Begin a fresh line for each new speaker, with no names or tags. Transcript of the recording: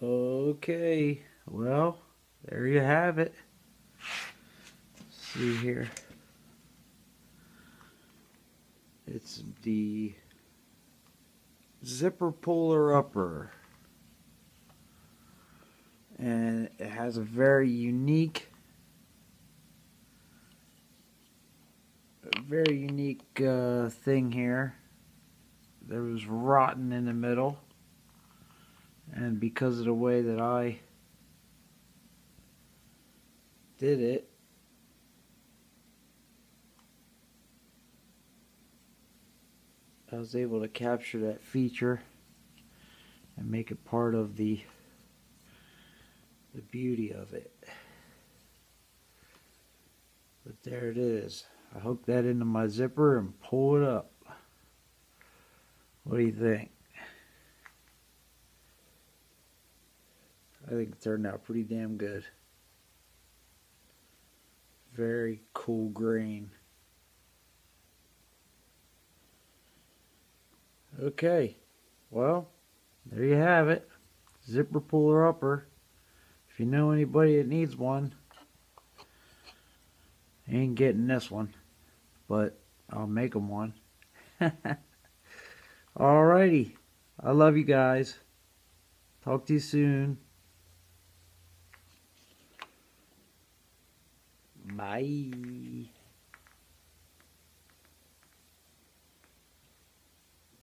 Okay, well, there you have it. Let's see here. It's the zipper puller upper. And it has a very unique thing here. There was rotten in the middle. And because of the way that I did it, I was able to capture that feature and make it part of the beauty of it. But there it is. I hook that into my zipper and pull it up. What do you think? I think it turned out pretty damn good. Very cool grain. Okay, well, there you have it. Zipper puller upper. If you know anybody that needs one, ain't getting this one, but I'll make them one. Alrighty, I love you guys. Talk to you soon. Bye.